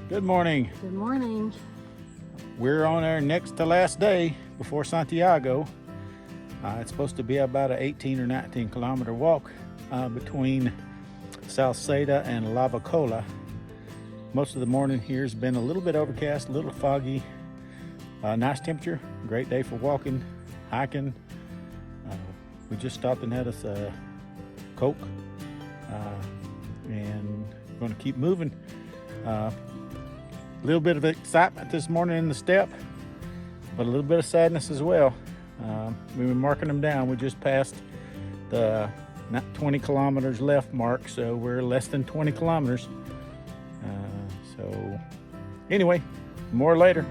Good morning. Good morning. We're on our next to last day before Santiago. It's supposed to be about an 18 or 19 kilometer walk between Salceda and Lavacolla. Most of the morning here has been a little bit overcast, a little foggy. Nice temperature, great day for walking, hiking. We just stopped and had us a Coke, and we're going to keep moving. A little bit of excitement this morning in the step, but a little bit of sadness as well. We've been marking them down. We just passed the 20 kilometers left mark, so we're less than 20 kilometers. So anyway, more later.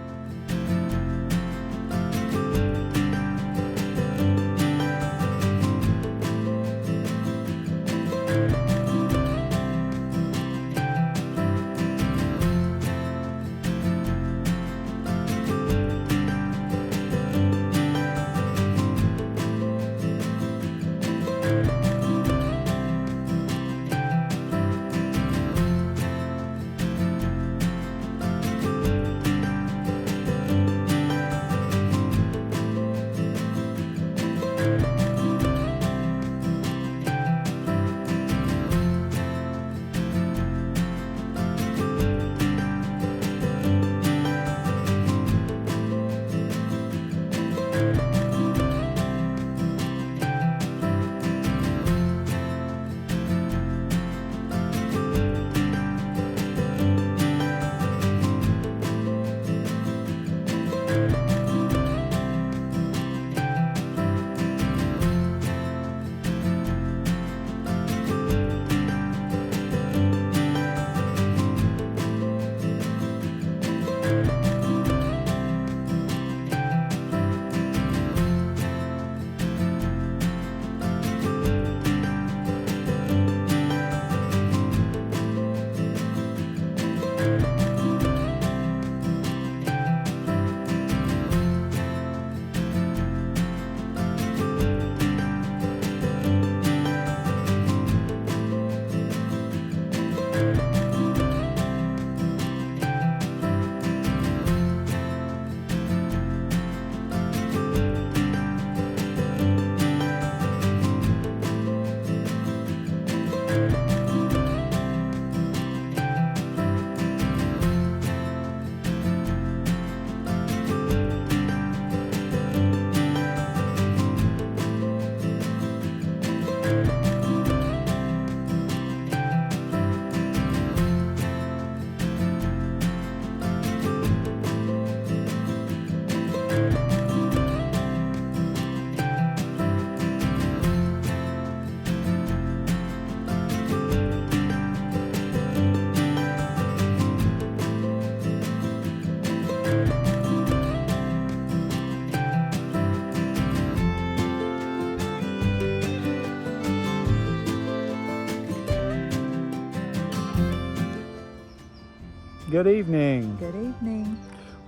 Good evening. Good evening.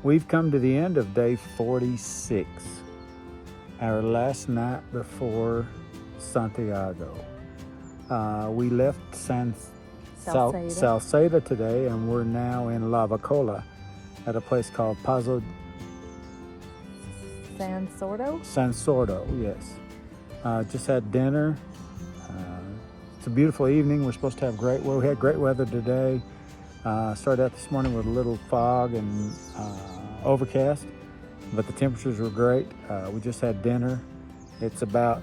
We've come to the end of day 46, our last night before Santiago. We left Salceda today, and we're now in Lavacolla at a place called Pazo Xan Xordo? Xan Xordo, yes. Just had dinner. It's a beautiful evening. We're supposed to have we had great weather today. Started out this morning with a little fog and overcast, but the temperatures were great. We just had dinner. It's about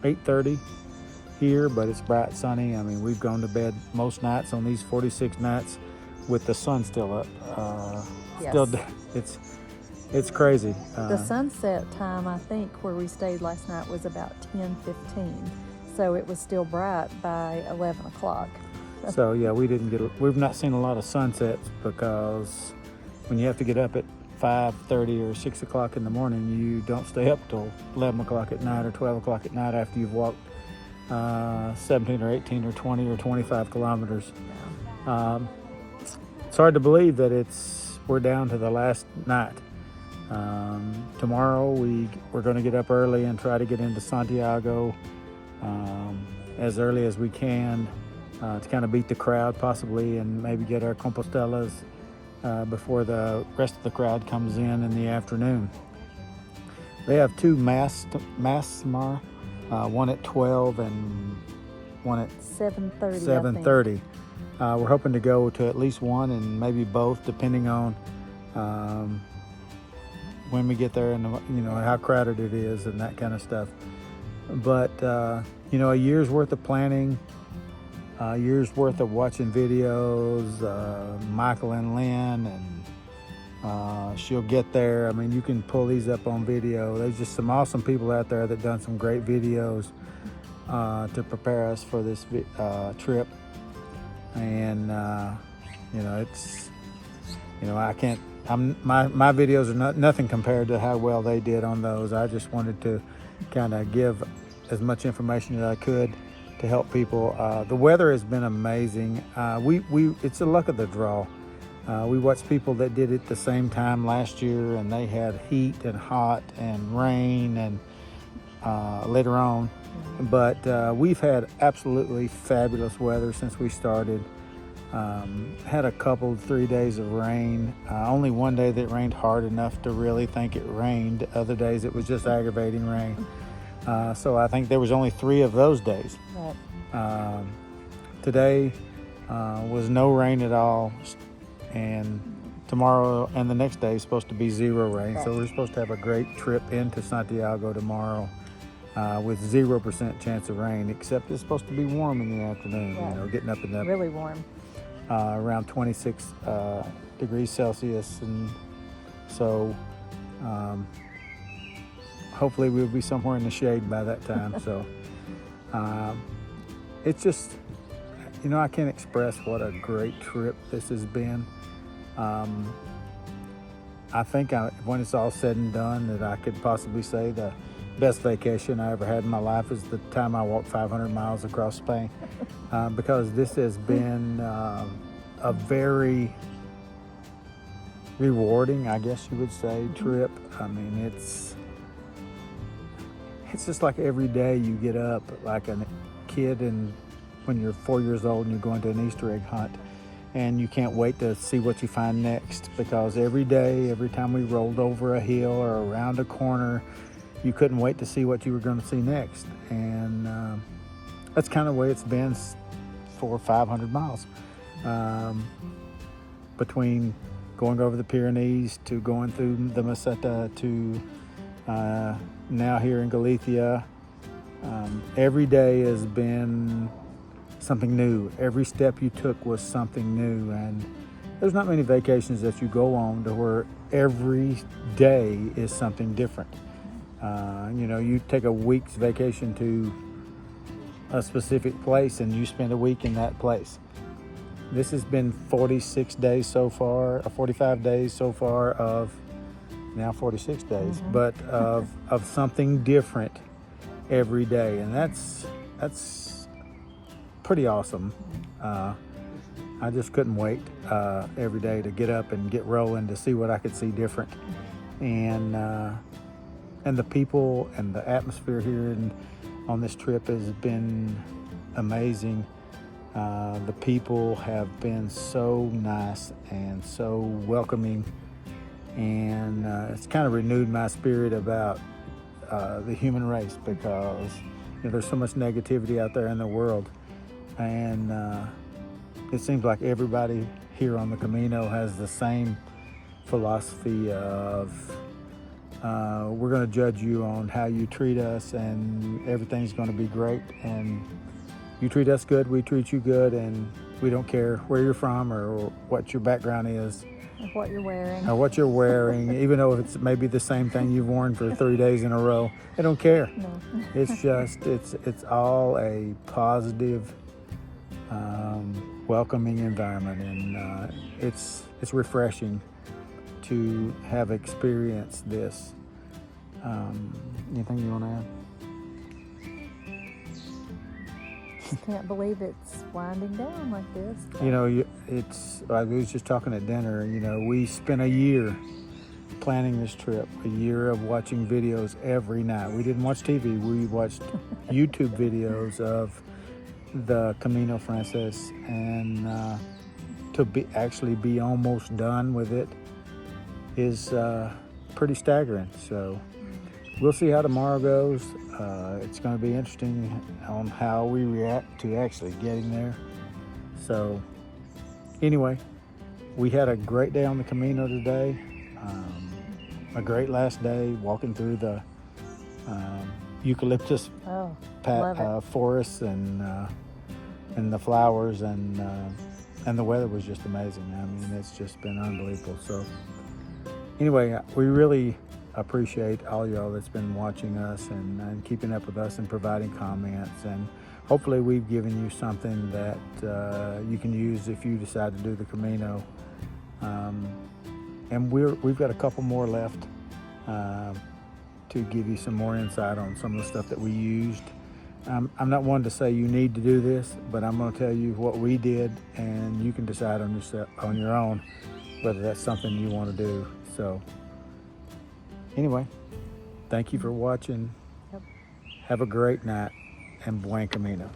8:30 here, but it's bright sunny. I mean, we've gone to bed most nights on these 46 nights with the sun still up. Yes. It's crazy. The sunset time, I think, where we stayed last night was about 10:15, so it was still bright by 11 o'clock. So yeah, we've not seen a lot of sunsets, because when you have to get up at 5:30 or 6 o'clock in the morning, you don't stay up till 11 o'clock at night or 12 o'clock at night after you've walked 17 or 18 or 20 or 25 kilometers. It's hard to believe that we're down to the last night. Tomorrow we're going to get up early and try to get into Santiago as early as we can. to kind of beat the crowd possibly, and maybe get our Compostelas before the rest of the crowd comes in the afternoon. They have two mass tomorrow, one at 12 and one at 7:30. 7:30. We're hoping to go to at least one and maybe both, depending on when we get there and how crowded it is and that kind of stuff. But a year's worth of planning, a year's worth of watching videos, Michael and Lynn, and she'll get there. I mean, you can pull these up on video. There's just some awesome people out there that done some great videos to prepare us for this trip. And it's I can't. My videos are nothing compared to how well they did on those. I just wanted to kind of give as much information as I could to help people. The weather has been amazing. It's the luck of the draw. We watched people that did it the same time last year, and they had heat and hot and rain and later on. But we've had absolutely fabulous weather since we started. Had a couple 3 days of rain. Only one day that rained hard enough to really think it rained. Other days it was just aggravating rain. So I think there was only 3 of those days. Right. Today was no rain at all, and tomorrow and the next day is supposed to be 0 rain. Right. So we're supposed to have a great trip into Santiago tomorrow with 0% chance of rain, except it's supposed to be warm in the afternoon. Right. Getting up in the Really warm. around 26 degrees Celsius, and so hopefully we'll be somewhere in the shade by that time. So it's just, I can't express what a great trip this has been. I think when it's all said and done, that I could possibly say the best vacation I ever had in my life is the time I walked 500 miles across Spain, because this has been a very rewarding, I guess you would say, trip. I mean, it's just like every day you get up like a kid, and when you're 4 years old and you're going to an Easter egg hunt, and you can't wait to see what you find next, because every day, every time we rolled over a hill or around a corner, you couldn't wait to see what you were going to see next. And that's kind of the way it's been for 500 miles. Between going over the Pyrenees to going through the Meseta to now here in Galicia, every day has been something new. Every step you took was something new, and there's not many vacations that you go on to where every day is something different. You take a week's vacation to a specific place and you spend a week in that place. This has been 46 days so far, 45 days so far of now 46 days, but of something different every day, and that's pretty awesome. I just couldn't wait every day to get up and get rolling to see what I could see different, and the people and the atmosphere here on this trip has been amazing. The people have been so nice and so welcoming, and it's kind of renewed my spirit about the human race, because there's so much negativity out there in the world, and it seems like everybody here on the Camino has the same philosophy of we're going to judge you on how you treat us, and everything's going to be great, and you treat us good, we treat you good, and we don't care where you're from or what your background is. What you're wearing. Or what you're wearing, even though it's maybe the same thing you've worn for 3 days in a row. I don't care. No. It's just, it's all a positive, welcoming environment, and it's refreshing to have experienced this. Anything you want to add? Can't believe it's winding down like this. I was just talking at dinner, we spent a year planning this trip, a year of watching videos every night. We didn't watch TV, we watched YouTube videos of the Camino Frances, and to actually be almost done with it is pretty staggering. So we'll see how tomorrow goes. It's going to be interesting on how we react to actually getting there. So anyway, we had a great day on the Camino today. A great last day walking through the eucalyptus forests and the flowers, and the weather was just amazing. I mean, it's just been unbelievable. So anyway, we really appreciate all y'all that's been watching us and keeping up with us and providing comments, and hopefully we've given you something that you can use if you decide to do the Camino. And we've got a couple more left to give you some more insight on some of the stuff that we used. I'm not one to say you need to do this, but I'm going to tell you what we did, and you can decide on your own whether that's something you want to do. So anyway, thank you for watching. Yep. Have a great night, and buen camino.